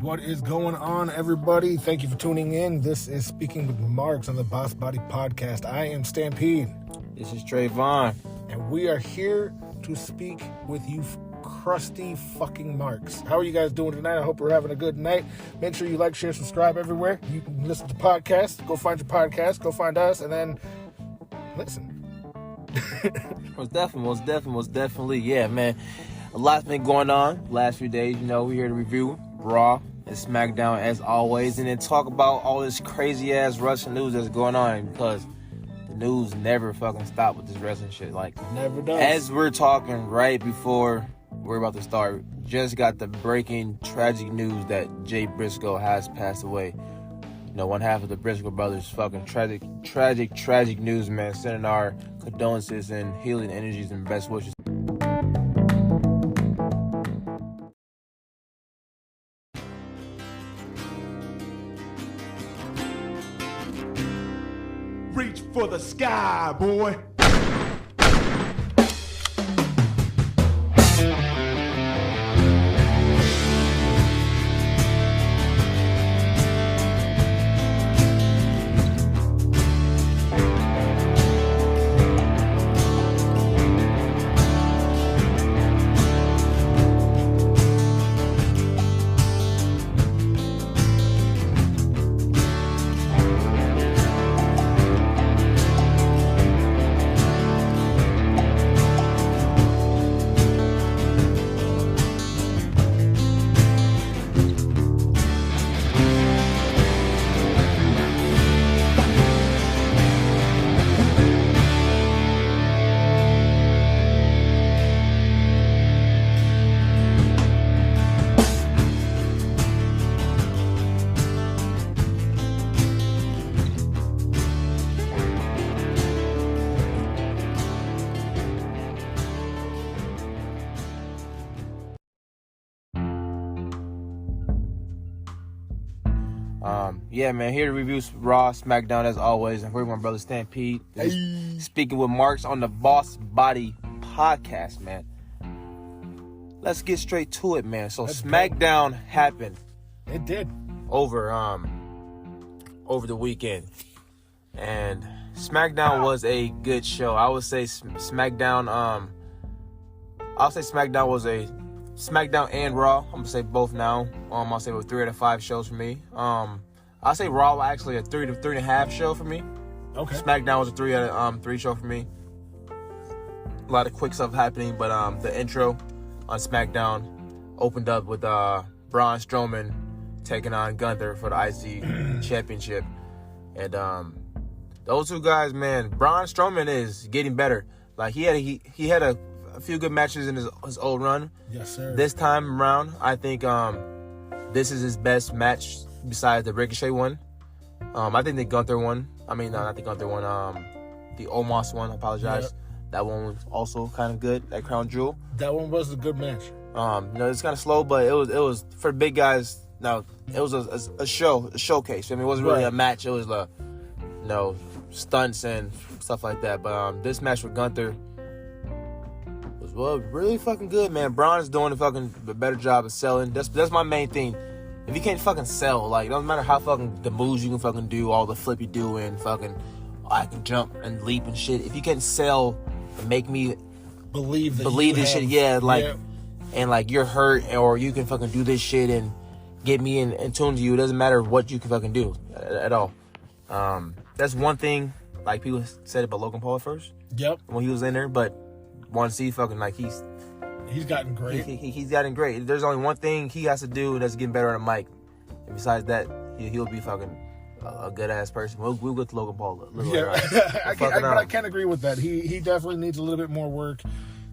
What is going on, everybody? Thank you for tuning in. This is Speaking with Marks on the Boss Body Podcast. I am Stampede. This is Tray Vaughn. And we are here to speak with you crusty fucking marks. How are you guys doing tonight? I hope you're having a good night. Make sure you like, share, subscribe everywhere. You can listen to podcasts. Go find your podcast. Go find us. And then listen. Most definitely. Yeah, man. A lot's been going on last few days. You know, we're here to review Raw and Smackdown as always, and then talk about all this crazy ass wrestling news that's going on, because the news never fucking stop with this wrestling shit. Like, never does. As we're talking right before we're about to start, just got the breaking tragic news that Jay Briscoe has passed away. You know, one half of the Briscoe brothers. Fucking tragic news, man. Sending our condolences and healing energies and best wishes. Reach for the sky, boy. Yeah, man, here to review Raw, Smackdown as always. And we're my brother Stampede. Speaking with Marks on the Boss Body Podcast, man. Let's get straight to it, man. So Smackdown happened. It did. Over the weekend. And Smackdown was a good show. I would say Smackdown was a Smackdown and Raw. I'm gonna say both now. I'll say with 3 out of 5 shows for me. I'll say Raw was actually a 3 to 3.5 show for me. Okay. Smackdown was a 3 out of 3 show for me. A lot of quick stuff happening, but the intro on Smackdown opened up with Braun Strowman taking on Gunther for the IC Championship, and those two guys, man. Braun Strowman is getting better. Like he had a few good matches in his old run. Yes, sir. This time around, I think this is his best match besides the Ricochet one. I think the Gunther one. I mean, not the Gunther one. The Omos one. I apologize. Yep. That one was also kind of good. That Crown Jewel. That one was a good match. It's kind of slow, but it was for the big guys. No, it was a showcase. I mean, it wasn't really a match. It was stunts and stuff like that. But this match with Gunther was really fucking good, man. Braun is doing a better job of selling. That's my main thing. If you can't fucking sell, like, it doesn't matter how fucking the moves you can fucking do, all the flip you do, and fucking I can jump and leap and shit. If you can't sell and make me believe this shit, and like you're hurt, or you can fucking do this shit and get me in tune to you. It doesn't matter what you can fucking do at all. That's one thing. Like, people said about Logan Paul at first. Yep. When he was in there, but once he fucking he's gotten great. He's gotten great. There's only one thing he has to do, that's getting better on the mic. And besides that, he'll be fucking a good ass person. We'll get to Logan Paul a little later on. I can't agree with that. He definitely needs a little bit more work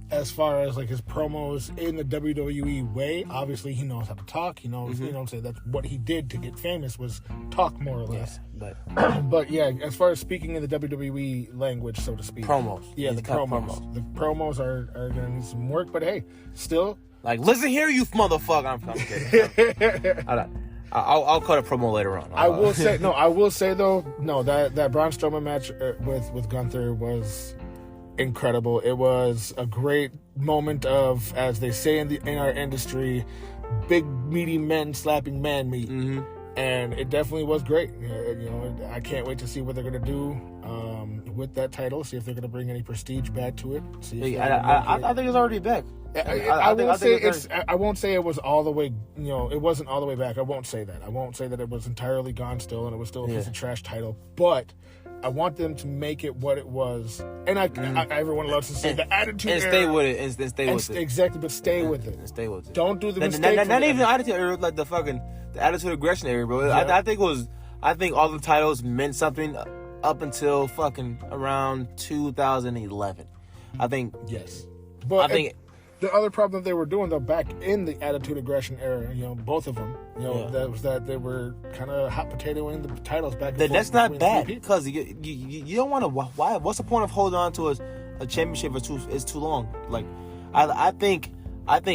as far as like his promos in the WWE way. Obviously, he knows how to talk. He knows, you know what I'm saying, that's what he did to get famous, was talk more or less. Yeah, but yeah, as far as speaking in the WWE language, so to speak. Promos. Yeah, the promos. The promos are going to need some work, but hey, still. Like, listen here, you motherfucker. I'm kidding. I'll cut a promo later on. I will say though, that Braun Strowman match with Gunther was incredible. It was a great moment of, as they say in our industry, big meaty men slapping man meat. Mm-hmm. And it definitely was great. I can't wait to see what they're going to do with that title. See if they're going to bring any prestige back to it. See if I think it's already back. I won't say it was all the way. It wasn't all the way back. I won't say that. I won't say that it was entirely gone still, and it was still a piece of trash title. But I want them to make it what it was. And everyone loves to say the attitude and era. stay with it. And stay with it. Exactly, but stay with it. And stay with it. Don't do the mistake. Not even the attitude era, like the attitude aggression era, bro. Yeah. I think all the titles meant something up until fucking around 2011. I think yes, but the other problem they were doing though back in the attitude aggression era, both of them, that was that they were kind of hot potatoing the titles back and forth. That's not bad because you don't want to. Why? What's the point of holding on to a championship is too long? Like, I think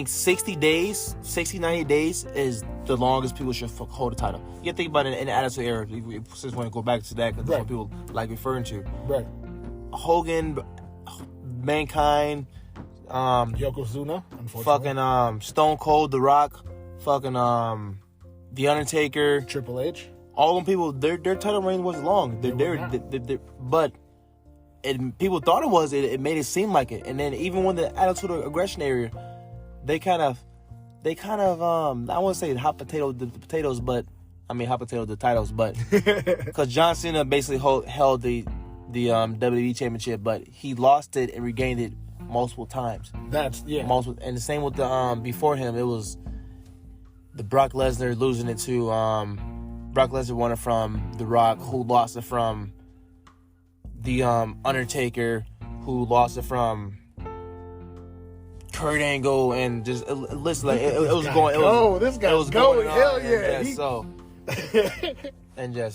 60 days, 90 days is the longest people should hold a title. You think about it in the attitude era. We just want to go back to that because that's what people like referring to. Right. Hogan, Mankind. Yokozuna, unfortunately. Fucking Stone Cold, The Rock, fucking The Undertaker, Triple H. All them people, their title reign was long. But people thought it was. It made it seem like it. And then even when the attitude aggression area, they kind of I won't say hot potato the potatoes, but I mean hot potato the titles, but because John Cena basically held the WWE championship, but he lost it and regained it multiple times. Multiple, and the same with the before him, it was the Brock Lesnar losing it to Brock Lesnar won it from The Rock, who lost it from the Undertaker, who lost it from Kurt Angle, and just listen, like it was going. This guy was going. Hell yeah! And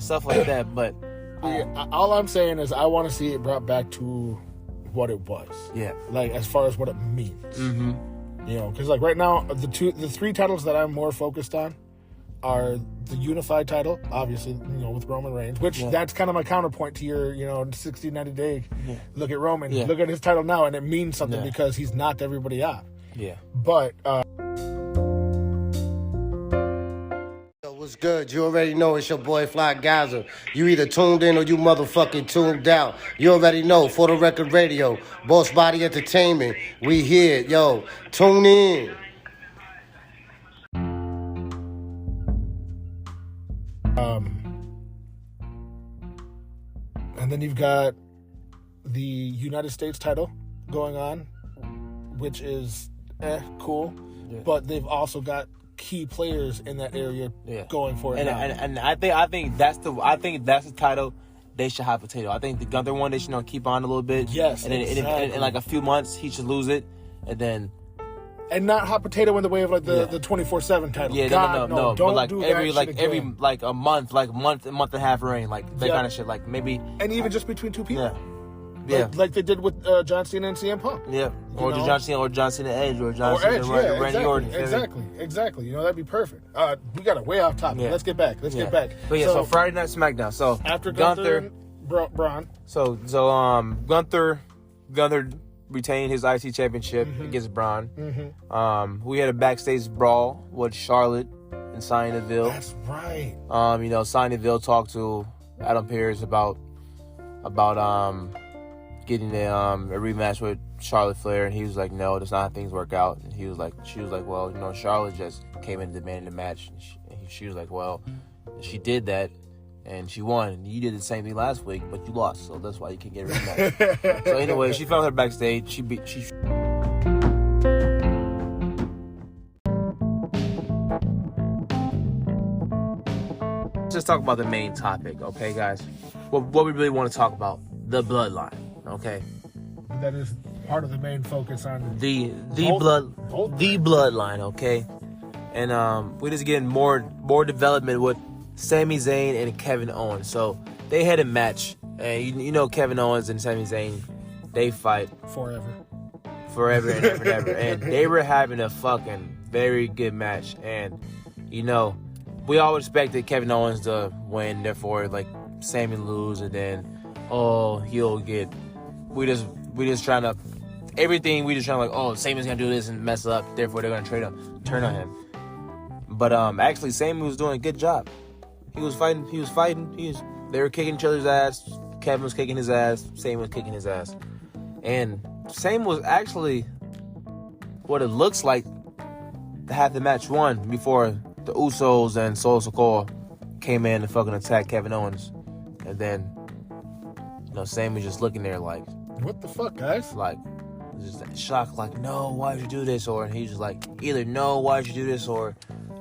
stuff like that. But all I'm saying is I want to see it brought back to what it was. Yeah. Like as far as what it means. Mm-hmm. Because like right now the three titles that I'm more focused on are the unified title, obviously, with Roman Reigns, which that's kind of my counterpoint to your, 60, 90 day look at Roman. Yeah. Look at his title now and it means something because he's knocked everybody out. Yeah. But what's good? You already know it's your boy Fly Gaza. You either tuned in or you motherfucking tuned out. You already know, For the Record Radio, Boss Body Entertainment. We here, yo. Tune in. And then you've got the United States title going on, which is cool. Yeah. But they've also got key players in that area going for it. And I think that's the title they should have potato. I think the Gunther one they should keep on a little bit. Yes. And then in like a few months he should lose it, and then. And not hot potato in the way of like the 24/7 title. Yeah, no. Don't but like do every a month, month and a half reign, like that kind of shit. Like maybe. And even just between two people. Yeah. Like they did with John Cena and CM Punk. Yeah. Or John Cena Edge, or John Cena Randy Orton. Exactly. That'd be perfect. We got it way off topic. Yeah. Let's get back. But so Friday Night SmackDown. So after Gunther and Braun. So Gunther retained his IC championship against Braun. Mm-hmm. We had a backstage brawl with Charlotte and Sonya Deville. That's right. Sonya Deville talked to Adam Pearce about getting a rematch with Charlotte Flair, and he was like, no, that's not how things work out. And she was like, well, Charlotte just came in demanding the match. And she was like, well, she did that, and she won. And you did the same thing last week, but you lost, so that's why you can't get a rematch. So anyway, she found her backstage. Let's just talk about the main topic, okay, guys? What we really want to talk about, the bloodline, okay? That is part of the main focus on the bloodline, okay? And we're just getting more development with Sami Zayn and Kevin Owens. So they had a match, and Kevin Owens and Sami Zayn, they fight forever and ever and ever, and they were having a fucking very good match. And we all expected Kevin Owens to win, therefore like Sami lose, and then he'll get. We just trying to everything we just trying to like, Sammy's gonna do this and mess up, therefore they're gonna turn on him. But actually, Sammy was doing a good job. He was fighting. They were kicking each other's ass. Kevin was kicking his ass. Sammy was kicking his ass. And Sammy was actually what it looks like to have the match won before the Usos and Solo Sikoa came in and fucking attacked Kevin Owens. And then, Sammy just looking there like, what the fuck, guys? Like, just shocked, like, no, why'd you do this? Or and he's just like, either no, why'd you do this? Or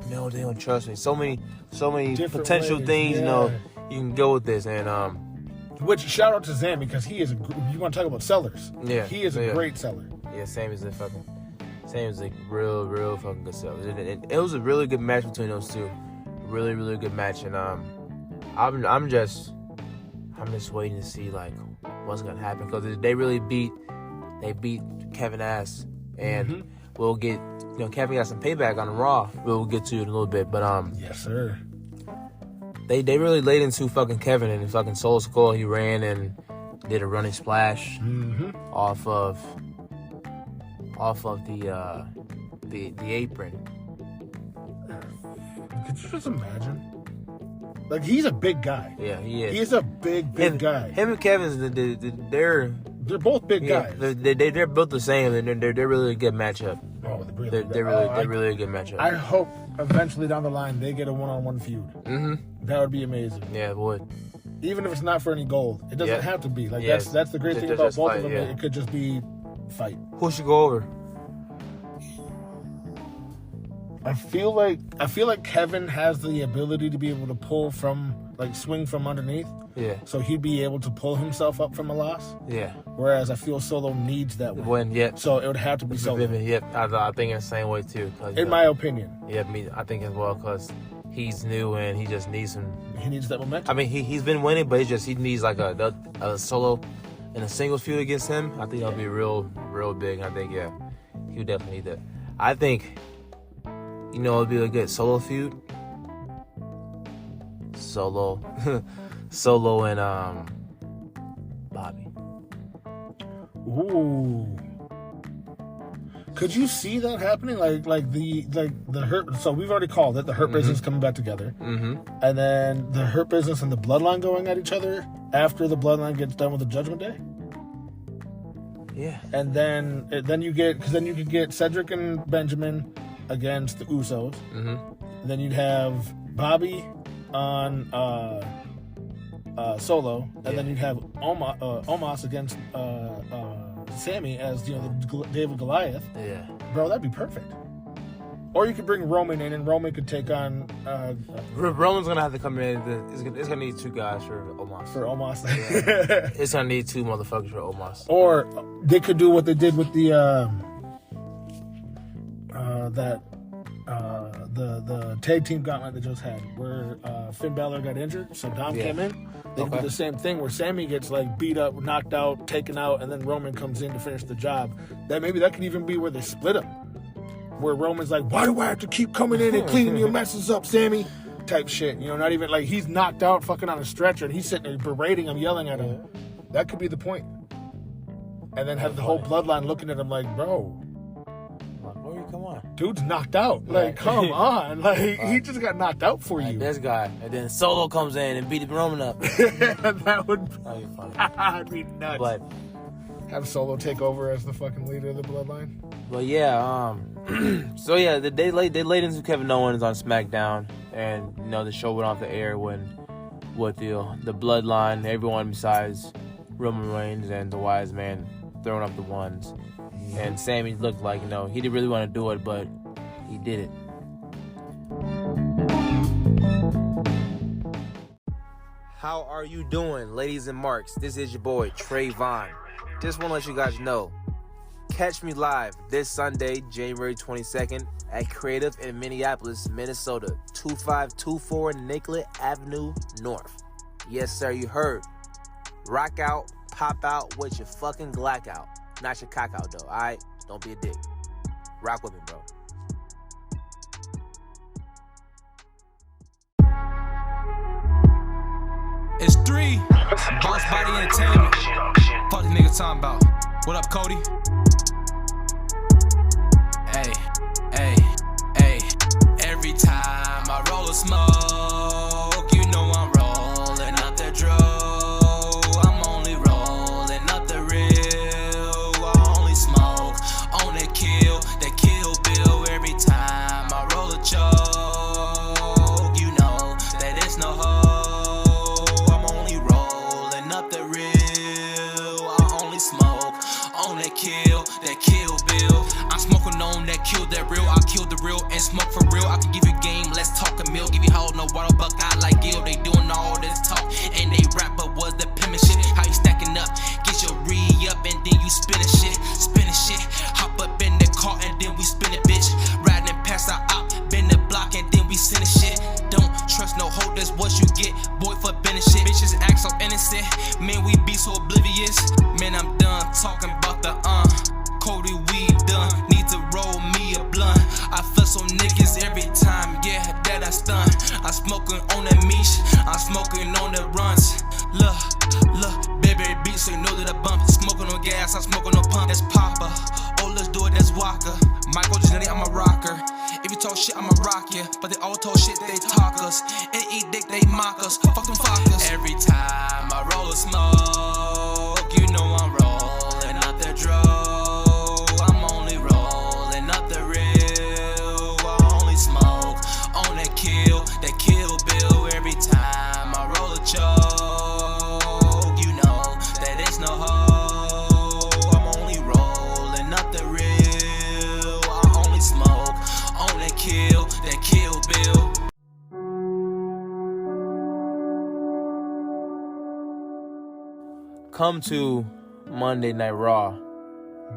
no, they don't trust me. So many different potential ways. Things, you can go with this. And which shout out to Sammy, because he is you want to talk about sellers? Yeah, he is a great seller. Yeah, Sammy's a real fucking good seller. It was a really good match between those two. Really, really good match. And I'm just waiting to see like what's gonna happen, because they beat Kevin ass, and we'll get Kevin got some payback on the Raw. We'll get to it in a little bit, but yes sir. They really laid into fucking Kevin, and fucking Solo Sikoa. He ran and did a running splash off of the apron. Could you just imagine? Like, he's a big guy. Yeah, he is. He's a big guy. Him and Kevin's they're both big guys. They're both the same. They're really a good matchup. Oh, they're really a good matchup. I hope eventually down the line they get a one-on-one feud. That would be amazing. Yeah, it would. Even if it's not for any gold, it doesn't have to be. Like that's the great thing about both of them. Yeah. It could just be fight. Who should go over? I feel like Kevin has the ability to be able to swing from underneath. Yeah. So he'd be able to pull himself up from a loss. Yeah. Whereas I feel Solo needs that win. So it would have to be Solo. Yep. I think it's the same way too. In my opinion. Yeah, I think as well, because he's new and he just needs some. He needs that momentum. I mean, he's been winning, but he needs like a Solo in a singles feud against him. I think that'll be real big. I think he would definitely need that. I think. It'd be a good Solo feud. Solo and Bobby. Ooh. Could you see that happening? Like the Hurt. So we've already called it the Hurt Business coming back together, and then the Hurt Business and the Bloodline going at each other after the Bloodline gets done with the Judgment Day. Yeah. And then you could get Cedric and Benjamin against the Usos. Then you'd have Bobby on Solo, and then you'd have Omos against Sammy as the David Goliath. Yeah, bro, that'd be perfect. Or you could bring Roman in, and Roman could take on. Roman's gonna have to come in. It's gonna need two guys for Omos. Yeah. It's gonna need two motherfuckers for Omos. Or they could do what they did with the the tag team gauntlet they just had, where Finn Balor got injured, so Dom came in. They do the same thing where Sammy gets like beat up, knocked out, taken out, and then Roman comes in to finish the job. That could even be where they split him, where Roman's like, "Why do I have to keep coming in and cleaning your messes up, Sammy?" Type shit. Not even like he's knocked out, fucking on a stretcher, and he's sitting there berating him, yelling at him. That could be the point. And then have the whole bloodline looking at him like, bro. Come on. Dude's knocked out. Like, come on. Like, he just got knocked out for you. This guy. And then Solo comes in and beat Roman up. That would be funny. I'd be nuts. But have Solo take over as the fucking leader of the bloodline. But yeah, so yeah, they laid into Kevin Owens on SmackDown, and the show went off the air with the bloodline, everyone besides Roman Reigns and the Wise Man throwing up the ones. And Sammy looked like, he didn't really want to do it, but he did it. How are you doing, ladies and marks? This is your boy, Tray Vaughn. Just want to let you guys know, catch me live this Sunday, January 22nd, at Creative in Minneapolis, Minnesota, 2524 Nicollet Avenue North. Yes, sir, you heard. Rock out, pop out with your fucking Glock out. Not your cock out, though, alright? Don't be a dick. Rock with me, bro. It's 3. Boss Body Entertainment. Fuck the nigga talking about. What up, Cody? real and smoke for real. I can give you game, let's talk a meal. Give you hold no water, buck I like Gil. They doing all this talk and they rap, but was the pimpin' shit? How you stacking up? Get your re-up and then you spinning shit. Hop up in the car and then we spin it, bitch. Riding past our op, bend the block and then we sending shit. Don't trust no hoe, that's what you get, boy, for bending shit. Bitches act so innocent, man, we be so oblivious. Man, I'm done talking about the Cody, we done, need to roll me a blunt. I fuss on niggas every time, yeah, that I stun. I'm smoking on the meat, I'm smoking on the runs. Look, baby beat, so you know that I bump. Smoking on gas, I'm smoking on pump. That's Papa, oh let's do it, that's Walker. Michael Genetti, I'm a rocker. If you talk shit, I'ma rock ya. But they all talk shit, they talk us. And eat dick, they mock us. Fuck them fuckers. Every time I roll a smoke, you know I'm rolling up the dro. I'm only rolling up the real. I only smoke on that kill bill. Every time I roll a choke, you know that it's no hoe. I'm only rolling up the real. I only smoke on that kill bill. Come to Monday Night Raw.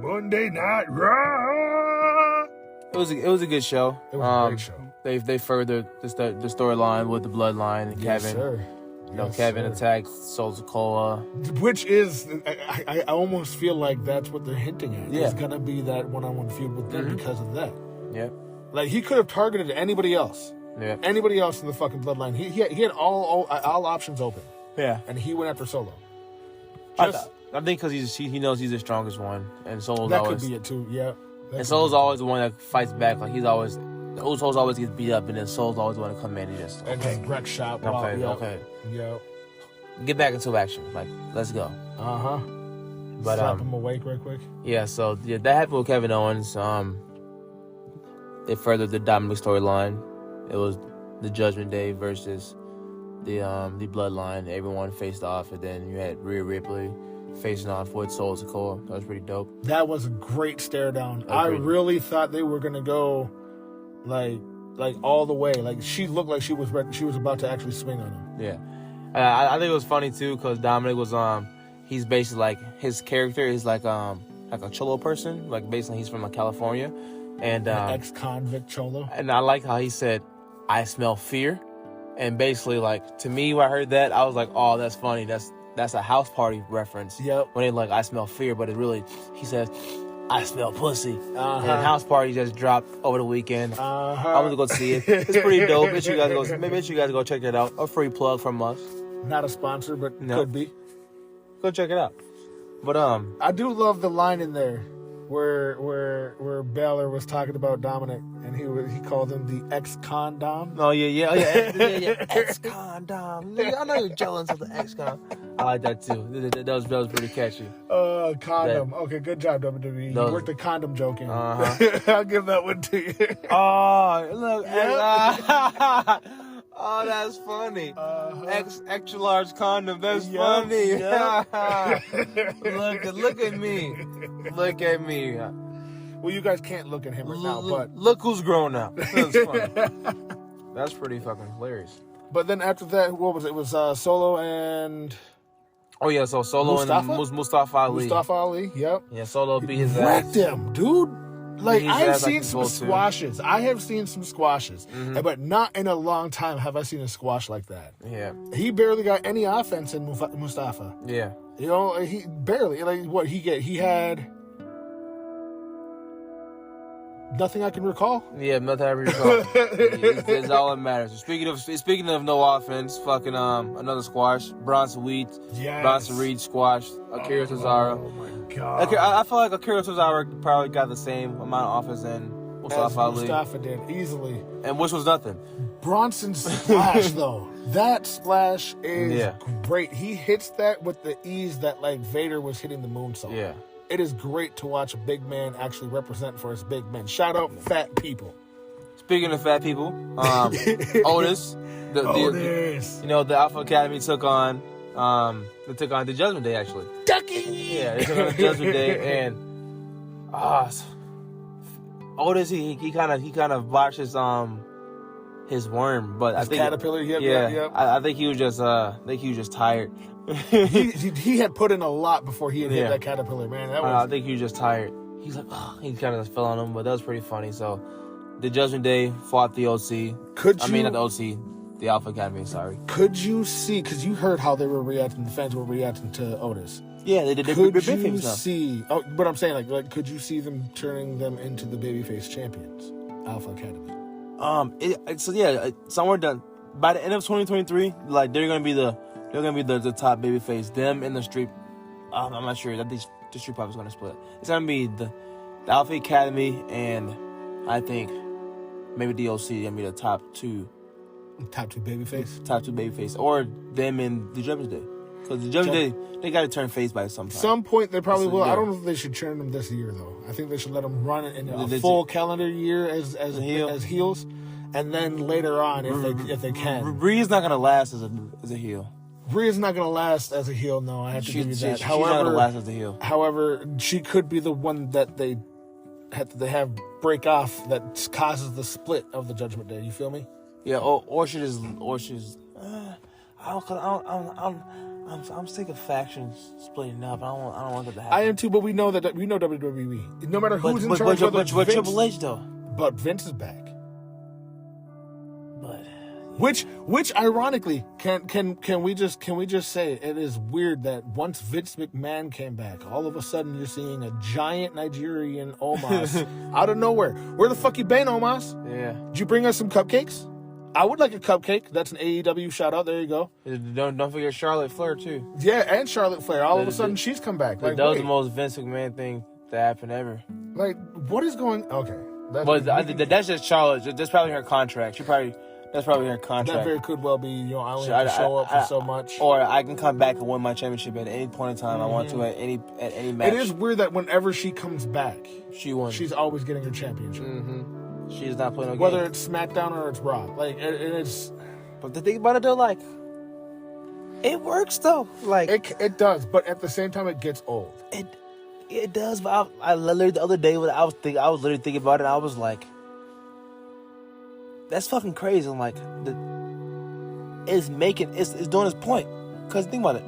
Monday Night Raw. It was a good show. It was a great show. They furthered the storyline with the bloodline. Yes, Kevin, sir. Kevin attacks Sol Sikoa. Which is, I almost feel like that's what they're hinting at. Yeah. It's gonna be that one-on-one feud with them because of that. Yeah. Like he could have targeted anybody else. Yeah. Anybody else in the fucking bloodline. He had all options open. Yeah. And he went after Solo. I think because he knows he's the strongest one, and Solo's that always could be it too. Yeah. and Solo's always the one that fights back. Like he's always the Usos always gets beat up, and then Solo's always the one to come in and just wreck shop. okay. Yeah. Get back into action. Like let's go. But slap him awake real quick. Yeah. So yeah, that happened with Kevin Owens. They furthered the Dominic storyline. It was the Judgment Day versus the Bloodline. Everyone faced off, and then you had Rhea Ripley facing off with Sol Sikoa. That was pretty dope. That was a great stare down. I really thought they were gonna go like all the way. Like she looked like she was about to actually swing on him. Yeah, I think it was funny too because Dominic was he's basically like his character is like a cholo person. Like basically he's from California, and ex-convict cholo. And I like how he said, "I smell fear." And basically, like, to me, when I heard that, I was like, oh, that's funny. That's a house party reference. Yep. When they like, I smell fear, but it really, he says, I smell pussy. And house party just dropped over the weekend. I'm going to go see it. It's pretty dope. Maybe you guys go check that out. A free plug from us. Not a sponsor, but could be. Go check it out. But I do love the line in there where Balor was talking about Dominic, and he called him the ex-condom. Oh yeah, ex-condom. I know you're jealous of the ex-condom. I like that too. That was pretty catchy. Condom. Okay, good job, WWE. You worked the condom joke in. I'll give that one to you. Oh, look. Oh, that's funny. Extra large condom. That's funny. Yeah. Look at me. Look at me. Well, you guys can't look at him right now, but look who's grown up. That's funny. That's pretty fucking hilarious. But then after that, what was it? It was Solo and oh yeah, so Solo Mustafa? And Mustafa Ali. Mustafa Ali, yep. Yeah, Solo beat his wrecked ass. him, dude. Like, I've seen some too. squashes. I have seen some squashes. But not in a long time have I seen a squash like that. Yeah. He barely got any offense in Mustafa. Yeah. You know, he barely. Like, what he had nothing I can recall. Yeah, nothing I recall. It's all that matters. Speaking of no offense, fucking another squash. Bronson Reed squashed Akira Tozawa. Oh my god! I feel like Akira Tozawa probably got the same amount of offense than Mustafa Ali. Mustafa did easily, and which was nothing. Bronson's splash though, that splash is great. He hits that with the ease that like Vader was hitting the moonsault. Yeah. It is great to watch a big man actually represent for his big men. Shout out fat people. Speaking of fat people, Otis. Otis. You know, the Alpha Academy took on the Judgment Day, actually. Ducky! Yeah, they took on the Judgment Day, and Otis, he kind of botched his worm, but His I think caterpillar. Yep. I think he was just tired. he had put in a lot before he had hit Yeah. that caterpillar, man. That I was think he was just tired. He's like, oh, he kind of fell on him, but that was pretty funny. So, the Judgment Day fought the OC. Could I you- mean, not the OC, the Alpha Academy. Sorry. Could you see? Because you heard how they were reacting. The fans were reacting to Otis. Yeah, they did. Could Big you famous stuff. see? Oh, but I'm saying like, could you see them turning them into the babyface champions, Alpha Academy? Somewhere done by the end of 2023, like they're gonna be the top babyface. Them in the street. I'm not sure. I think the street profits gonna split. It's gonna be the Alpha Academy and I think maybe the OC gonna be the top two babyface, or them in the Judgment Day. Because the Judgment Day, they got to turn face by some time. Some point they probably will. Yeah. I don't know if they should turn them this year though. I think they should let them run it in a They- full calendar year as heel. as heels, and then later on if they can. Rhea's not gonna last as a heel. Rhea's not gonna last as a heel. No, I have to give you that. She's not gonna last as a heel. However, she could be the one that they have break off that causes the split of the Judgment Day. You feel me? Yeah, or she's. I'm sick of factions splitting up. I don't want that to happen. I am too, but we know WWE. No matter who's in charge, but whether it's Triple Vince, H though. but Vince is back. But Which ironically can we just say it is weird that once Vince McMahon came back, all of a sudden you're seeing a giant Nigerian Omos out of nowhere. Where the fuck you been, Omos? yeah, Did you bring us some cupcakes? I would like a cupcake. That's an AEW shout out. There you go. don't forget Charlotte Flair too. Yeah, and Charlotte Flair. All of a sudden she's come back. Like, That was wait, the most Vince McMahon thing that happened ever. like what is going? Okay, But that's just Charlotte. That's probably her contract. That's probably her contract. that very could well be. I only have to show up for so much. Or I can come back and win my championship at any point in time I want to at any match. It is weird that whenever she comes back, She won. she's always getting her championship. She's not playing no Whether game. it's SmackDown or it's Raw. Like, it's... But the thing about it though, like, it works though. Like It does, but at the same time, it gets old. it does. But I literally the other day when I was literally thinking about it. I was like, that's fucking crazy. I'm like, it's doing its point. Cause think about it,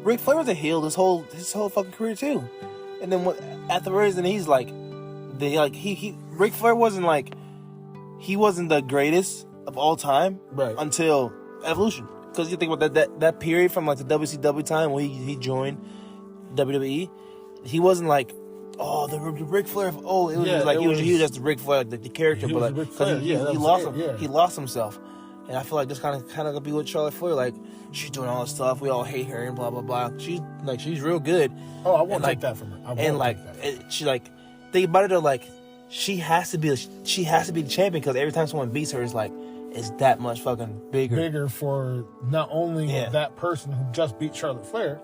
Ric Flair was a heel his whole fucking career too. And then afterwards, and he's like, Ric Flair wasn't like, he wasn't the greatest of all time, Right. until Evolution. Because you think about that period from like the WCW time when he joined WWE, he wasn't like, oh, the Ric Flair of old. It was just like he was just the Ric Flair, the character, He but was like Ric Flair, because yeah, that he was lost it, yeah. he lost himself, and I feel like this kind of gonna be with Charlotte Flair. Like she's doing all this stuff, we all hate her and blah blah blah. She's real good. Oh, I won't And, take that from her. I won't And like take that. she like think about it though, like she has to be the champion because every time someone beats her, it's that much fucking bigger. Bigger for not only Yeah. that person who just beat Charlotte Flair,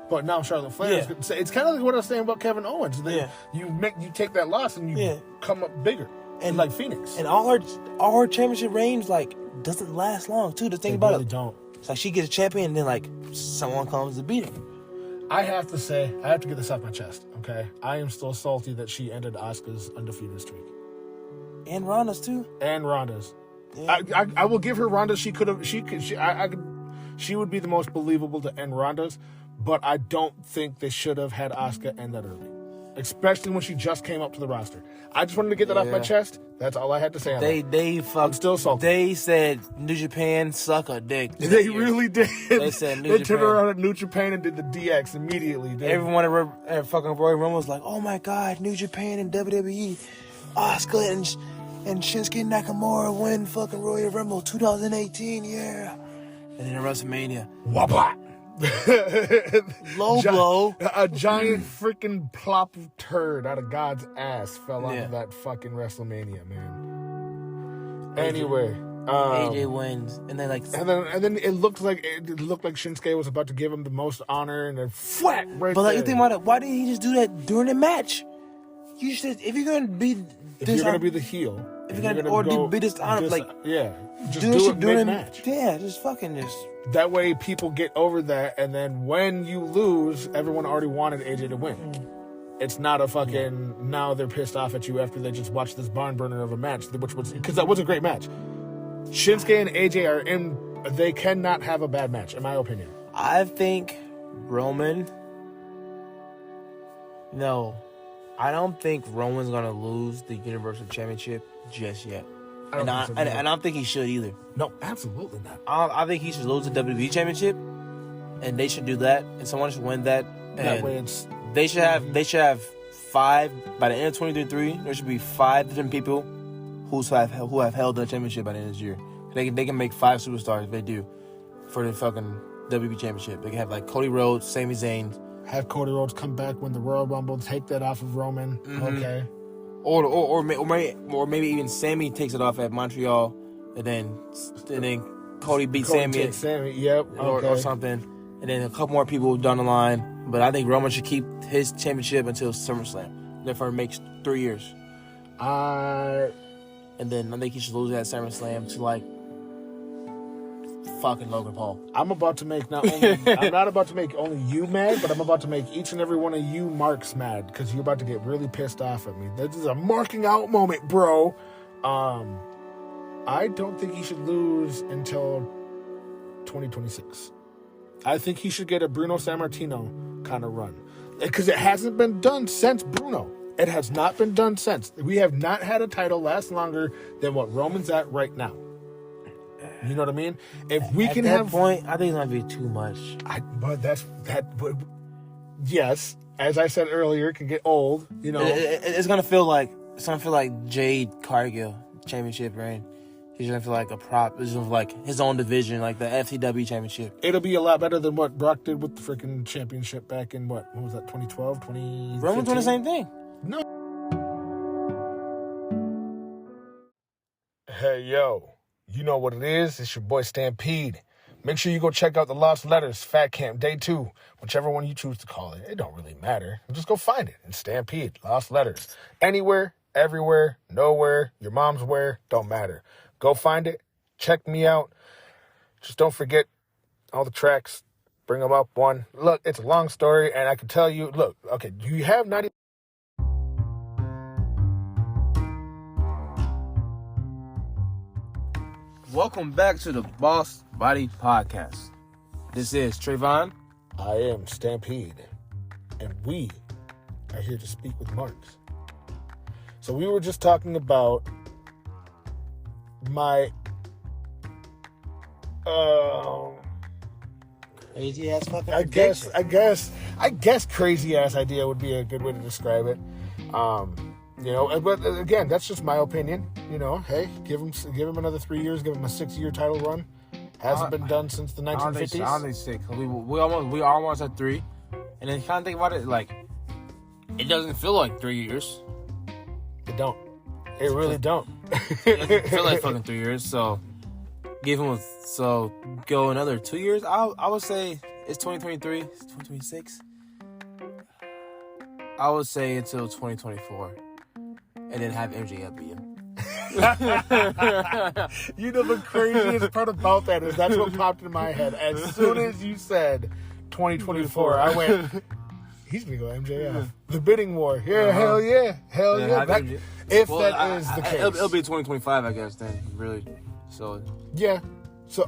but now Charlotte Flair is Yeah. gonna say, it's kind of like what I was saying about Kevin Owens. Yeah. You take that loss and you Yeah. come up bigger. And like Phoenix. And all her championship reigns like doesn't last long too. The thing They about really it, don't. it's like she gets a champion and then like someone comes to beat her. I have to say, I have to get this off my chest, okay? I am still salty that she ended Asuka's undefeated streak. And Ronda's too. And Ronda's. Yeah. I will give her Ronda. She would be the most believable to end Ronda's, but I don't think they should have had Asuka end that early, especially when she just came up to the roster. I just wanted to get that off my Yeah. chest. That's all I had to say on that. I'm still salty. They said New Japan suck a dick. They really did. They said New They turned Japan. around at New Japan and did the DX immediately. Everyone at fucking Royal Rumble was like, "Oh my God, New Japan and WWE, Asuka and Shinsuke Nakamura win fucking Royal Rumble 2018, yeah." And then at WrestleMania, Wapa. low blow. A giant freaking plop of turd out of God's ass fell out Yeah. of that fucking WrestleMania, man. Anyway, AJ wins, and then like, and then it looked like Shinsuke was about to give him the most honor, and then flat right but like there. you think about it, why didn't he just do that during the match? You should, if you're gonna be, if you're gonna be the heel, if you're gonna be dishonored, like yeah, just do do shit it during mid-match. yeah, just fucking just. That way, people get over that, and then when you lose, everyone already wanted AJ to win. It's not a fucking, now they're pissed off at you after they just watched this barn burner of a match, which was, because that was a great match. Shinsuke and AJ are in, they cannot have a bad match, in my opinion. I think Roman... No. I don't think Roman's going to lose the Universal Championship just yet. I don't think he should either. No, absolutely not. I think he should lose the WWE Championship, and they should do that, and someone should win that. That way it's... They should have 5 by the end of 2023. There should be 5 different people who have held the championship by the end of this year. They can make 5 superstars if they do for the fucking WWE Championship. They can have like Cody Rhodes, Sami Zayn. Have Cody Rhodes come back, win the Royal Rumble, take that off of Roman. Mm-hmm. Okay. Or maybe even Sami takes it off at Montreal, and then Cody beats Sami. Yep. Okay. Or something, and then a couple more people down the line. But I think Roman should keep his championship until SummerSlam. Therefore, it makes 3 years. And then I think he should lose that SummerSlam to like fucking Logan Paul. I'm about to make I'm not about to make only you mad, but I'm about to make each and every one of you marks mad because you're about to get really pissed off at me. This is a marking out moment, bro. I don't think he should lose until 2026. I think he should get a Bruno Sammartino kind of run. Because it hasn't been done since Bruno. It has not been done since. We have not had a title last longer than what Roman's at right now. You know what I mean? If we can have... At that point, I think it might be too much. Yes, as I said earlier, it can get old, you know. It's going to feel like Jade Cargill championship reign. He's going to feel like a prop. It's going to feel like his own division, like the FTW championship. It'll be a lot better than what Brock did with the freaking championship back in, what was that, 2012, 2015? Roman's doing the same thing. No. Hey, yo. You know what it is. It's your boy Stampede. Make sure you go check out the Lost Letters, Fat Camp, Day 2. Whichever one you choose to call it. It don't really matter. Just go find it. It's Stampede, Lost Letters. Anywhere, everywhere, nowhere, your mom's where, don't matter. Go find it. Check me out. Just don't forget all the tracks. Bring them up one. Look, it's a long story, and I can tell you, look, okay, you have 90... Welcome back to the Boss Body Podcast. This is Tray Vaughn. I am Stampede, and we are here to speak with Marks. So we were just talking about my Crazy ass fucking I guess crazy ass idea would be a good way to describe it. You know, but again, that's just my opinion. You know, hey, give him another 3 years, give him a 6-year title run. Hasn't been done since the 1950s. I don't think 6. We almost at 3, and then kind of think about it, like it doesn't feel like 3 years. It don't. It really don't. It doesn't feel like fucking 3 years. So go another 2 years. I would say it's 2023. It's 2026. I would say until 2024, and then have MJF beat him. You know, the craziest part about that is that's what popped in my head. As soon as you said 2024, I went, he's going to go MJF. The bidding war. Yeah, hell yeah. Hell yeah. If that is the case. It'll be 2025, I guess, then, really. So. Yeah. So,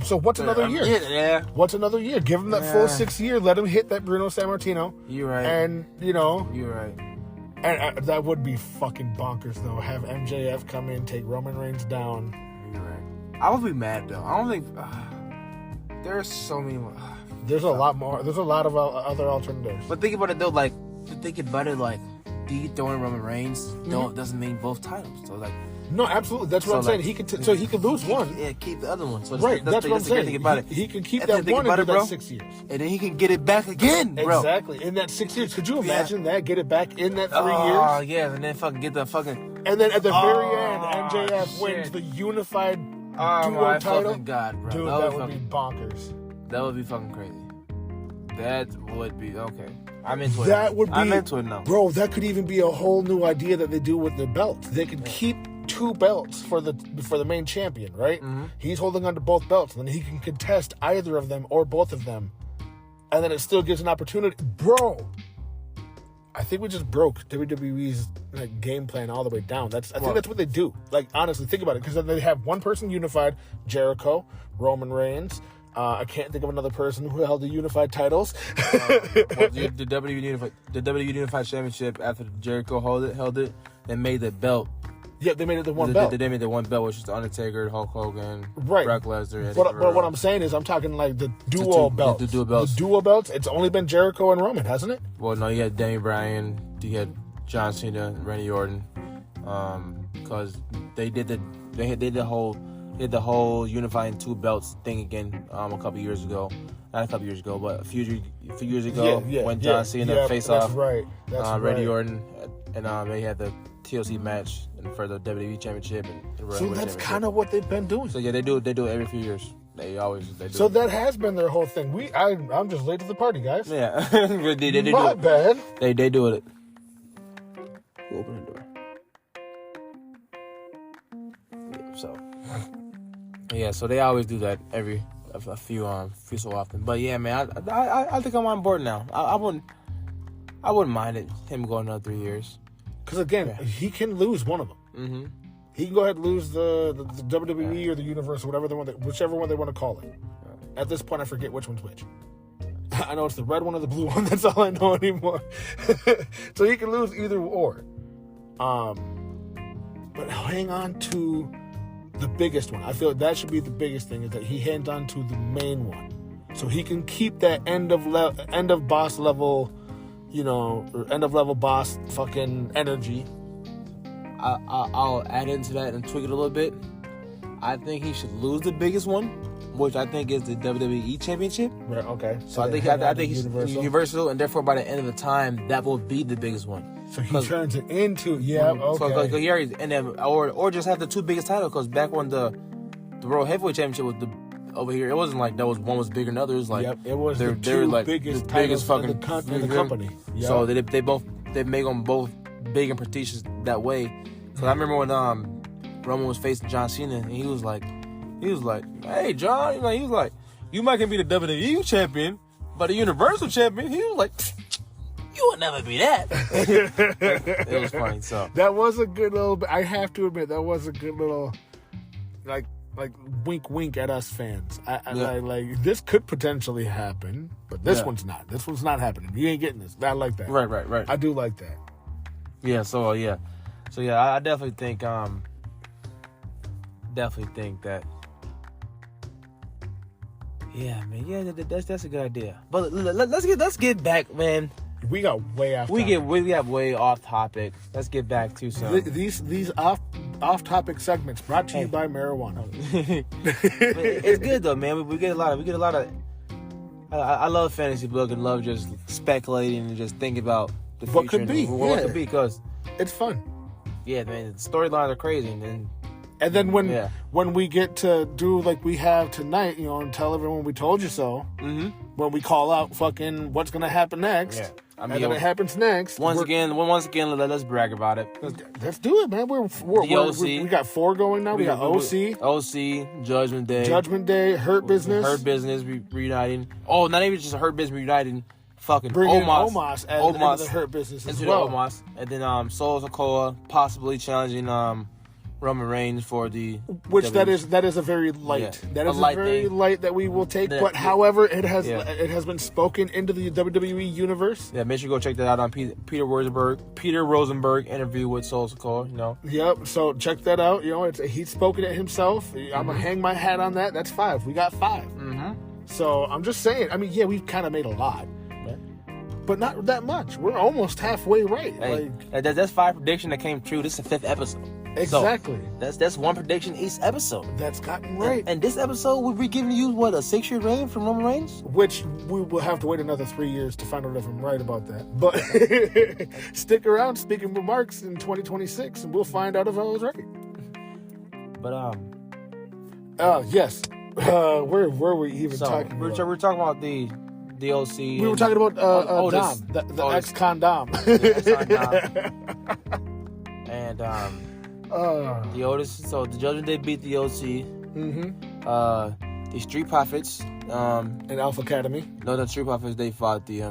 so what's another year? Yeah. What's another year? Give him that full 6 year. Let him hit that Bruno Sammartino. You're right. And, you know. You're right. And that would be fucking bonkers, though. Have MJF come in, take Roman Reigns down. You're right. I would be mad, though. I don't think... there's so many more... There's a lot more. There's a lot of other alternatives. But think about it, though. Like, think about it, like, do you throw in Roman Reigns? Doesn't mean both titles. So, like... No, absolutely. That's what I'm saying. He could he could lose one. Yeah, keep the other one. So right, that's what I'm saying. He can keep that one and do that 6 years. And then he can get it back again, bro. Exactly. In that 6 years. Could you imagine that? Get it back in that 3 years? Oh, yeah. And then fucking get the fucking... And then at the very end, MJF wins the unified duo title. God, bro. Dude, that would be bonkers. That would be fucking crazy. That would be... Okay. I'm into it. That would be... I'm into it now. Bro, that could even be a whole new idea that they do with the belts. They could keep 2 belts for the main champion, right? Mm-hmm. He's holding onto both belts, and then he can contest either of them or both of them, and then it still gives an opportunity. Bro, I think we just broke WWE's like game plan all the way down. I think that's what they do. Like, honestly, think about it, because then they have one person unified: Jericho, Roman Reigns. I can't think of another person who held the unified titles. The WWE Unified Championship, after Jericho held it, they made the belt. Yeah, they made it the one belt. They made the one belt, which is the Undertaker, Hulk Hogan, right. Brock Lesnar. But what I'm saying is, I'm talking like the dual belts. The dual belts. The dual belts. It's only been Jericho and Roman, hasn't it? Well, no, you had Daniel Bryan, you had John Cena, Randy Orton, because they did the whole unifying two belts thing again a couple years ago. Not a couple years ago, but a few years ago when John Cena faced off Randy Orton, and they had the TLC match and for the WWE Championship. So that's kind of what they've been doing. So yeah, they do it every few years. They do. So that has been their whole thing. I'm just late to the party, guys. Yeah, they do My it. bad. They do it. Open the door. Yeah, so they always do that a few so often. But yeah, man, I think I'm on board now. I wouldn't mind him going another 3 years. Because again, he can lose one of them. Mm-hmm. He can go ahead and lose the WWE or the Universe or whichever one they want to call it. At this point, I forget which one's which. I know it's the red one or the blue one. That's all I know anymore. So he can lose either or. But hang on to the biggest one. I feel like that should be the biggest thing, is that he hangs on to the main one, so he can keep that end of boss level, or end of level boss fucking energy. I'll add into that and tweak it a little bit. I think he should lose the biggest one, which I think is the WWE Championship. Right. Okay. So I think he's universal, and therefore by the end of the time, that will be the biggest one. So he turns it into okay. So he already, and then or just have the two biggest titles, because back when the World Heavyweight Championship was over here, it wasn't like one was bigger than the other. It was like it was the biggest fucking in the company. Yep. So they make them both big and prestigious that way. So I remember when Roman was facing John Cena, and he was like, "Hey John," he was like, "You might can be the WWE champion, but the Universal champion." He was like, "You will never be that." It was funny. So that was a good little. I have to admit, that was a good little, like wink at us fans. Like this could potentially happen, but this one's not. This one's not happening. You ain't getting this. I like that. Right. I do like that. Yeah. So I definitely think that. Yeah, man. Yeah, that's a good idea. But let's get back, man. We got way off. We got way off topic. Let's get back to some these off topic segments brought to you by marijuana. It's good though, man. We get a lot of. I love fantasy book and love just speculating and just thinking about the future. What could be? What could be, because it's fun. Yeah, man. The storylines are crazy, and then when we get to do like we have tonight, and tell everyone we told you so. Mm-hmm. When we call out fucking what's gonna happen next. Yeah. And then it happens next. Once again, let's brag about it. Let's do it, man. We got 4 going now. We got OC, Judgment Day, Hurt Business reuniting. Oh, not even just Hurt Business reuniting. Fucking bringing Omos into the Hurt Business as well. Omos, and then Solo Sikoa possibly challenging Roman Reigns for the that is a very light. Yeah, that is a very light that we will take. But however, it has been spoken into the WWE universe. Yeah, make sure you go check that out on Peter Rosenberg interview with Solo Sikoa. Yep. So check that out. He's spoken it himself. I'm gonna hang my hat on that. That's 5. We got 5. Mm-hmm. So I'm just saying. I mean, yeah, we've kind of made a lot. But not that much. We're almost halfway right. Hey, that's 5 prediction that came true. This is the 5th episode. Exactly. So that's 1 prediction each episode. That's gotten right. And this episode, we'll be giving you, a 6-year reign from Roman Reigns? Which we will have to wait another 3 years to find out if I'm right about that. But stick around, speaking remarks in 2026, and we'll find out if I was right. But, yes. Where were we even talking about? We're talking about the OC. We were talking about Dom, the ex-con Dom. And the Otis. So the Judgment Day beat the OC. Mm-hmm. The Street Profits. And Alpha Academy. No, the Street Profits, they fought the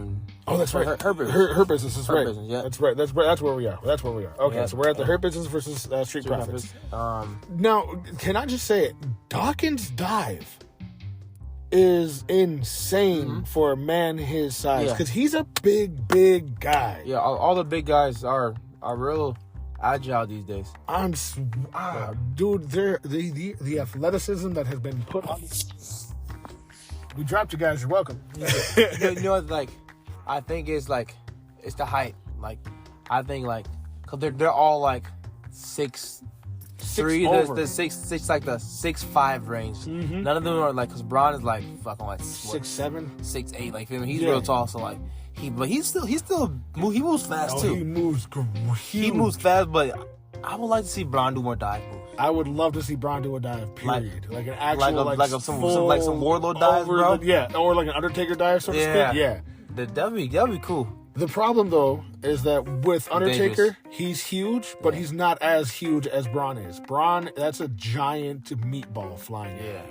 Oh, that's right. Her business. Her business is Her right. business, yeah. That's right. That's where we are. That's where we are. Okay, Yeah. so we're at the Her Business versus Street Profits. Now, can I just say it? Dawkins' dive is insane for a man his size because he's a big guy. Yeah, all the big guys are real agile these days. Dude, the athleticism that has been put on. We dropped you guys. You're welcome. You know, like, I think it's the height. Like, I think cause they're all like 6'3", the 6'6", like the 6'5" range. Mm-hmm. None of them are like, cause Braun is like fucking like 6'7", 6'8". Like, he's real tall, so like he moves fast too. He moves fast, but I would like to see Braun do more dive moves. I would love to see Braun do a dive. Period. Like an actual some Warlord dive, bro. Or like an Undertaker dive, so to speak. Yeah, that'd be cool. The problem though is that with Undertaker, he's huge, but he's not as huge as Braun is. Braun, that's a giant meatball flying. Yeah.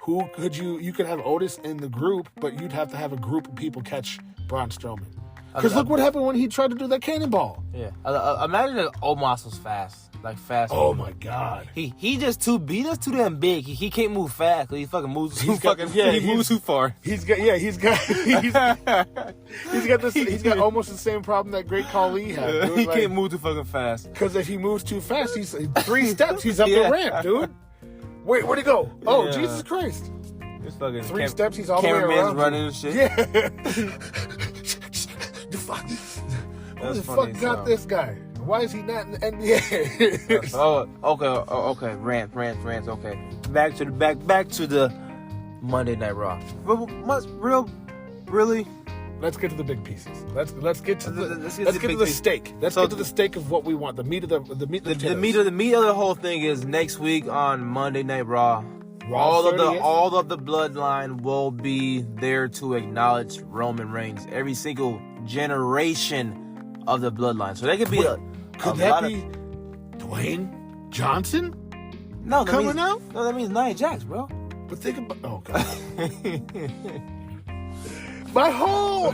Who could you could have Otis in the group, but you'd have to have a group of people catch Braun Strowman. Because look what happened when he tried to do that cannonball. Yeah. Imagine if Omos was fast. Like fast. Oh my God. He just too damn big. He can't move fast. He fucking moves too he moves too far. He's got almost the same problem that Great Khali had. Dude. He can't move too fucking fast. Because if he moves too fast, he's 3 steps. He's up the ramp, dude. Wait, where'd he go? Oh, Jesus Christ. It's fucking 3 steps. He's all the way around. Cameraman's running and shit. Yeah. Who the fuck got this guy? Why is he not in the NBA? Okay. Rant. Okay, back to the Monday Night Raw. Really? Let's get to the big pieces. Let's get to the steak. Let's get to the steak of what we want. The meat of the meat of the whole thing is next week on Monday Night Raw. All of the bloodline will be there to acknowledge Roman Reigns. Every single generation of the bloodline. So that could be could that be Dwayne Johnson? No, coming out? No, that means Nia Jax, bro. But think about God. My whole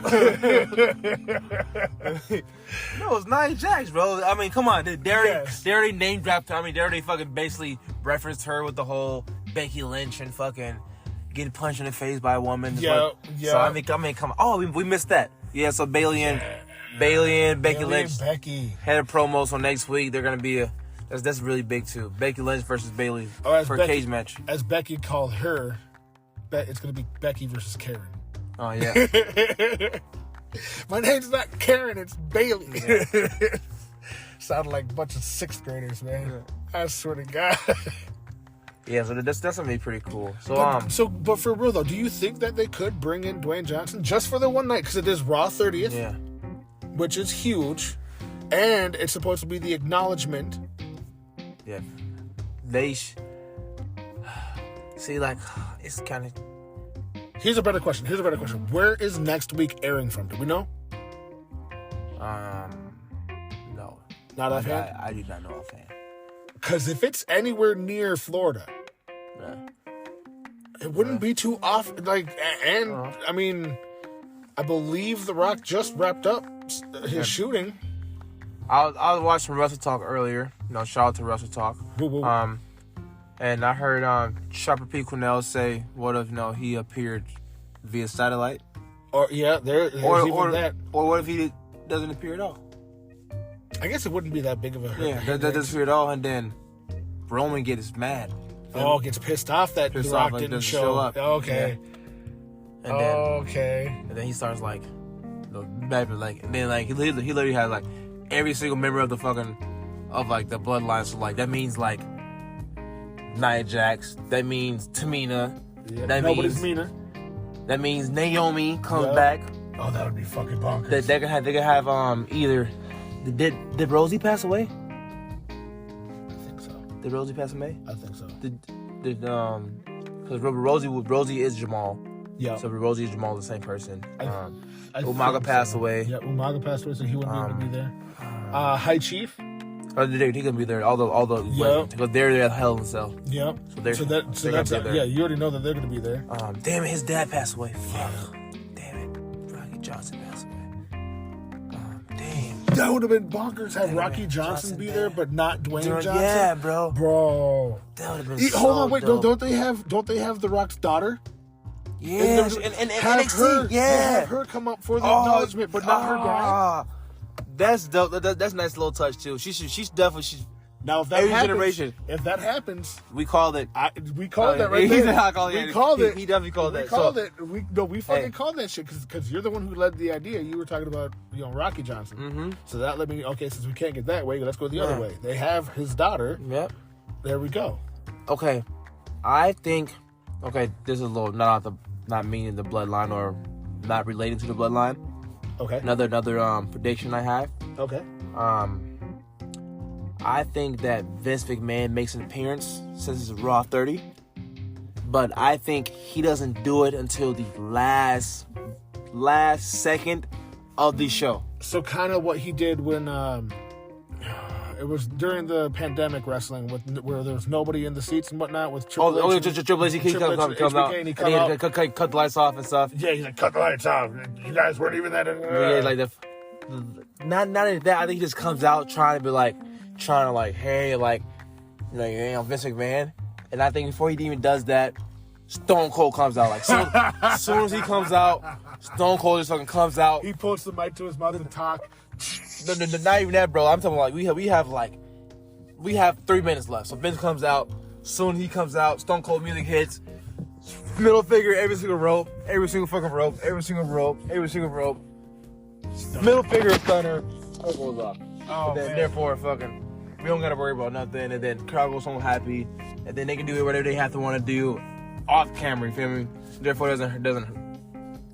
No, it's Nia Jax, bro. I mean, come on. They already name dropped her. I mean, they already fucking basically referenced her with the whole Becky Lynch and fucking getting punched in the face by a woman. Yeah. So I mean, come on. Oh, we missed that. Yeah, so Bailey and Becky Lynch had a promo, so next week they're gonna be that's really big too. Becky Lynch versus Bailey for a cage match. As Becky called her, it's gonna be Becky versus Karen. Oh yeah. My name's not Karen, it's Bailey. Yeah. Sounded like a bunch of 6th graders, man. Yeah. I swear to God. Yeah, so that's gonna be pretty cool. But for real though, do you think that they could bring in Dwayne Johnson just for the one night? Because it is Raw 30th. Yeah. Which is huge, and it's supposed to be the acknowledgement. Yeah, they see, like, it's kind of. Here's a better question. Where is next week airing from? Do we know? No. Not offhand? I do not know offhand. Because if it's anywhere near Florida, it wouldn't be too off. I mean, I believe The Rock just wrapped up his shooting. I was watching Russell Talk earlier. Shout out to Russell Talk. And I heard Chopper P. Cornell say, "What if he appeared via satellite?" Or there's even that. Or what if he doesn't appear at all? I guess it wouldn't be that big of a hurt. Yeah, that doesn't appear at all, and then Roman gets mad. Gets pissed off that The Rock didn't show up. Okay. Yeah. And then he starts he literally has every single member of the bloodline. So the Nia Jax. That means Tamina. Yeah, nobody's meaner. That means Naomi comes back. Oh, that would be fucking bonkers. They could have either. Did Rosie pass away? I think so. Did Rosie pass away? I think so. Because Rosie is Jamal. Yeah. So Rosie and Jamal are the same person. Umaga passed away. Yeah, Umaga passed away, so he wouldn't be able to be there. High Chief. He can be there. Although because they're at Hell in a Cell. Yep. So that's you already know that they're gonna be there. Damn it, his dad passed away. Fuck. Damn it, Rocky Johnson passed away. That would have been bonkers. Have Rocky Johnson be there, but not Dwayne Johnson. Yeah, bro. Bro. That would have been Hold on, wait. dope. Don't they have The Rock's daughter? Yeah, and have NXT, her, yeah. Have her come up for the acknowledgement, but not her guy. That's dope. That's a nice little touch too. She's definitely. Now, if that every happens, generation. If that happens, We called it. we called that right He's there. not calling it. We called it. He definitely called that. We called it. We fucking Hey. called that shit because you're the one who led the idea. You were talking about Rocky Johnson. Mm-hmm. So that let me since we can't get that way, let's go the other way. They have his daughter. Yep. There we go. Okay, I think. Okay, this is a little not meaning the bloodline or not relating to the bloodline. Okay. Another prediction I have. Okay. I think that Vince McMahon makes an appearance since it's Raw 30, but I think he doesn't do it until the last second of the show. So kind of what he did when it was during the pandemic wrestling where there was nobody in the seats and whatnot with Triple H. Triple H, he comes out, and he come out. Cut the lights off and stuff. Yeah, he's like, cut the lights off. You guys weren't even that. Yeah, like not only that. I think he just comes out trying to hey, like, Vince McMahon. And I think before he even does that, Stone Cold comes out. Like, as soon as he comes out, Stone Cold just fucking comes out. He puts the mic to his mouth and talk. No, not even that, bro. I'm talking like we have 3 minutes left. So Vince comes out. Soon he comes out. Stone Cold music hits. Middle finger, every single rope, every single fucking rope, every single rope, every single rope. Middle finger is stunner. It goes off. And then therefore fucking we don't gotta worry about nothing. And then crowd goes home happy. And then they can do whatever they have to want to do off camera. You feel me? Therefore doesn't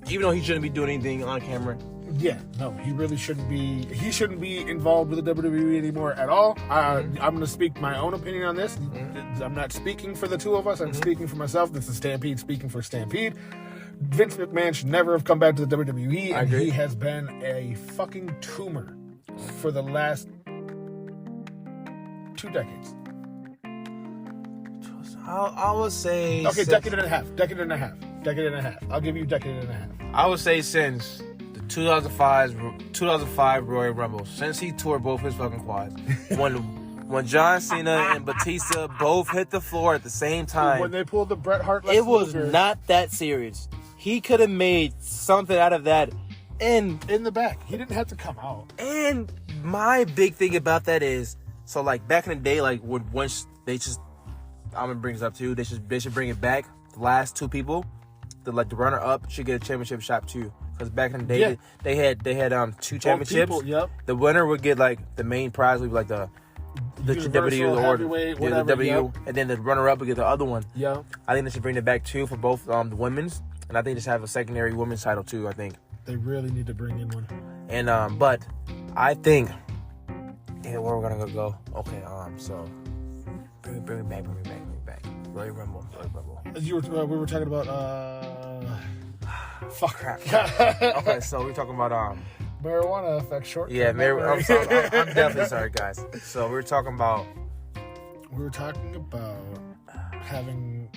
even though he shouldn't be doing anything on camera. Yeah, no, he really shouldn't be. He shouldn't be involved with the WWE anymore at all. I'm going to speak my own opinion on this. Mm-hmm. I'm not speaking for the two of us. I'm speaking for myself. This is Stampede speaking for Stampede. Vince McMahon should never have come back to the WWE, and he has been a fucking tumor for the last 2 decades. I would say decade and a half. I'll give you a decade and a half. I would say since the 2005 Royal Rumble, since he tore both his fucking quads, when John Cena and Batista both hit the floor at the same time, when they pulled the Bret Hart, it was not that serious. He could have made something out of that, and in the back, he didn't have to come out. And my big thing about that is, so like back in the day, like once they just, I'm gonna bring this up too. They should bring it back. The last 2 people, the runner up should get a championship shot too. Because back in the day, they had 2 championships. People, yep. The winner would get like the main prize would be like the W or the W, and then the runner up would get the other one. Yeah. I think they should bring it back too for both the women's, and I think they should have a secondary women's title too. I think they really need to bring in one. And but I think, where we're gonna go? Okay, so bring it back. Royal Rumble. We were talking about fuck crap. Okay, so we're talking about marijuana affects short. Yeah, I'm sorry. I'm definitely sorry, guys. So we're talking about having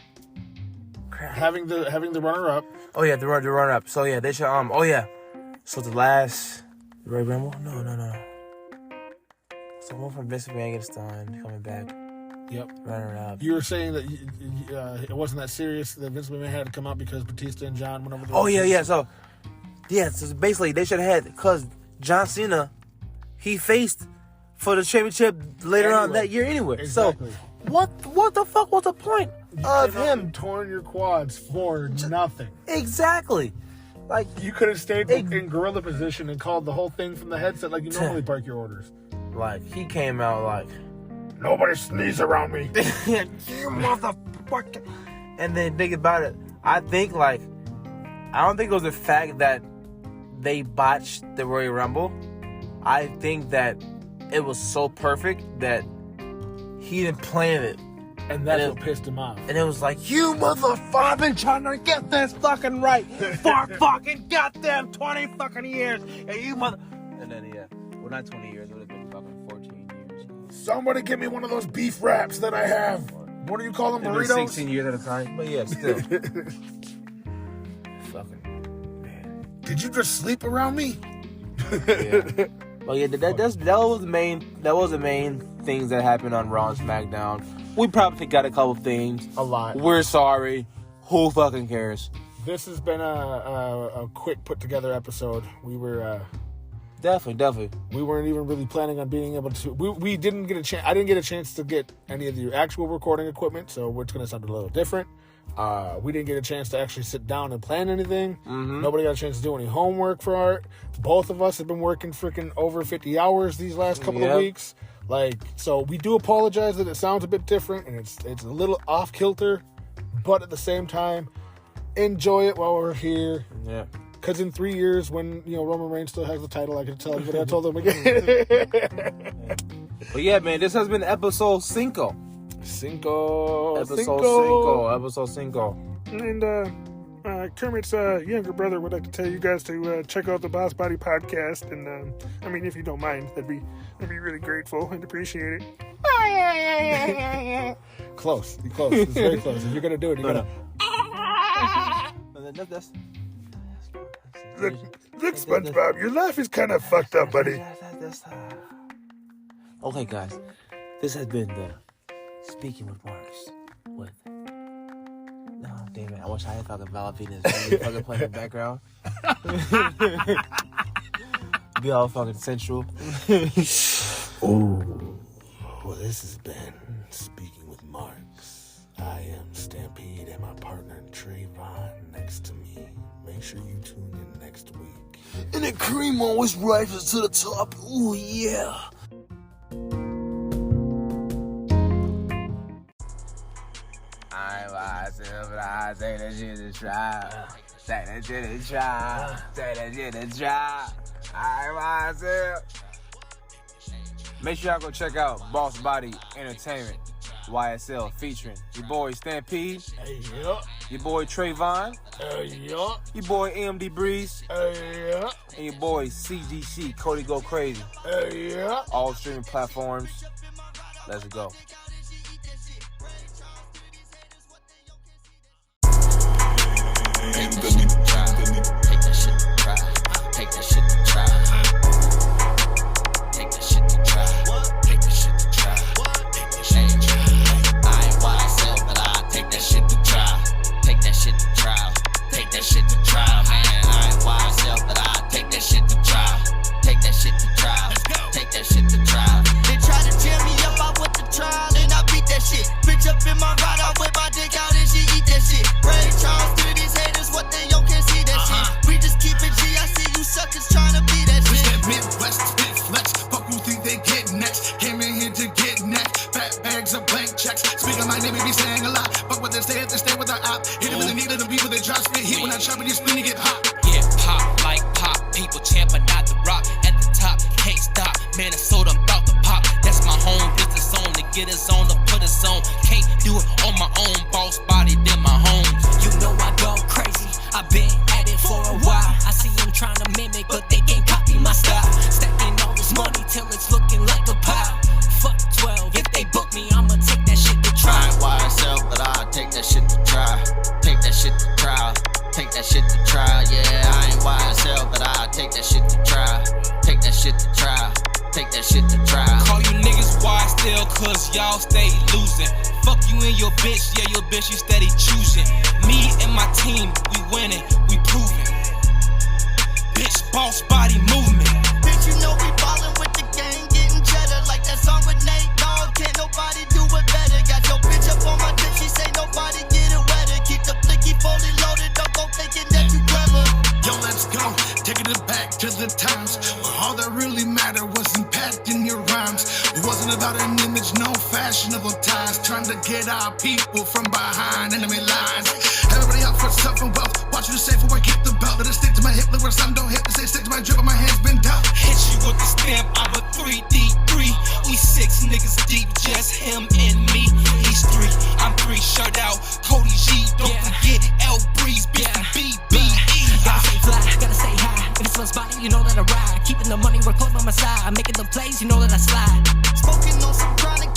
the runner up. Oh yeah, the runner up. So yeah, they should So the last Royal Rumble? No. So one from Vince McMahon gets done, coming back. Yep. Runner up. You were saying that it wasn't that serious that Vince McMahon had to come out because Batista and John went over the... Oh, yeah. So basically they should have had... Because John Cena, he faced for the championship later on that year anyway. Exactly. So what the fuck was the point of him torn your quads for nothing? Exactly. Like, you could have stayed in gorilla position and called the whole thing from the headset like you normally park your orders. Like, he came out like... Nobody sneeze around me. You motherfucker. And then think about it. I don't think it was the fact that they botched the Royal Rumble. I think that it was so perfect that he didn't plan it. And that's what pissed him off. And it was like, you motherfucker, I've been trying to get this fucking right for fucking goddamn 20 fucking years. And you And then, well, not 20 years. It would have been fucking 14 years. Somebody give me one of those beef wraps that I have. What do you call them, burritos? 16 years at a time. But yeah, still. Fucking, man. Did you just sleep around me? Yeah. Well, yeah, that was the main things that happened on Raw and SmackDown. We probably got a couple things. A lot. We're sorry. Who fucking cares? This has been a quick put together episode. We were Definitely. We weren't even really planning on being able to. We didn't get a chance. I didn't get a chance to get any of the actual recording equipment, so it's going to sound a little different. We didn't get a chance to actually sit down and plan anything. Nobody got a chance to do any homework for art. Both of us have been working freaking over 50 hours these last couple of weeks. So we do apologize that it sounds a bit different and it's a little off kilter, but at the same time, enjoy it while we're here. Yeah. Because in 3 years, when Roman Reigns still has the title, I can tell you, but I told them again. But yeah, man, this has been episode 5. Episode 5. And Kermit's younger brother would like to tell you guys to check out the Boss Body podcast. And if you don't mind, I'd be really grateful and appreciate it. Close. You're close. It's very close. If you're gonna do it, you're gonna. Look, SpongeBob, your laugh is kind of fucked up, buddy. Okay, guys, this has been the Speaking with Marks with. No, damn it! I wish I had fucking Valentina's fucking playing in the background. Be all fucking sensual. Well, this has been Speaking with Marks. I am Stampede and my partner Tray Vaughn next to me. Make sure you tune in next week. And the cream always rises to the top. Ooh, yeah. I myself, but I say that shit is try. Say that shit is try. Say that shit is try. I myself. Make sure y'all go check out Boss Body Entertainment, YSL, featuring your boy Stampede, your boy Tray Vaughn, your boy AMD Breeze, and your boy CGC, Cody Go Crazy. All streaming platforms. Let's go. You steady choosing. Me and my team, we winning, we proving. Bitch, boss body movement. Bitch, you know we ballin' with the gang, getting cheddar like that song with Nate Dogg. Can't nobody do it better. Got your bitch up on my dick, she say nobody get it wetter. Keep the blicky fully loaded, don't go thinking that you clever. Yo, let's go, taking it back to the times where all that really mattered was impacting your rhymes. It wasn't about an image, no fashionable ties. Trying to get our people from behind enemy lines. Everybody out for self and wealth. Watch you to say for I keep the belt. Let it stick to my hip, look where some don't hit. They say stick to my drip, but my hands been dealt. Hit you with the stamp of a 3D3. We 6 niggas deep, just him and me. He's 3, I'm 3, shirt out. Cody G, don't forget L Breeze, BBE. Gotta stay fly, gotta stay high. If it's my body, you know that I ride. Keeping the money, we're close by my side. I'm making the plays, you know that I slide. Smoking on some chronic,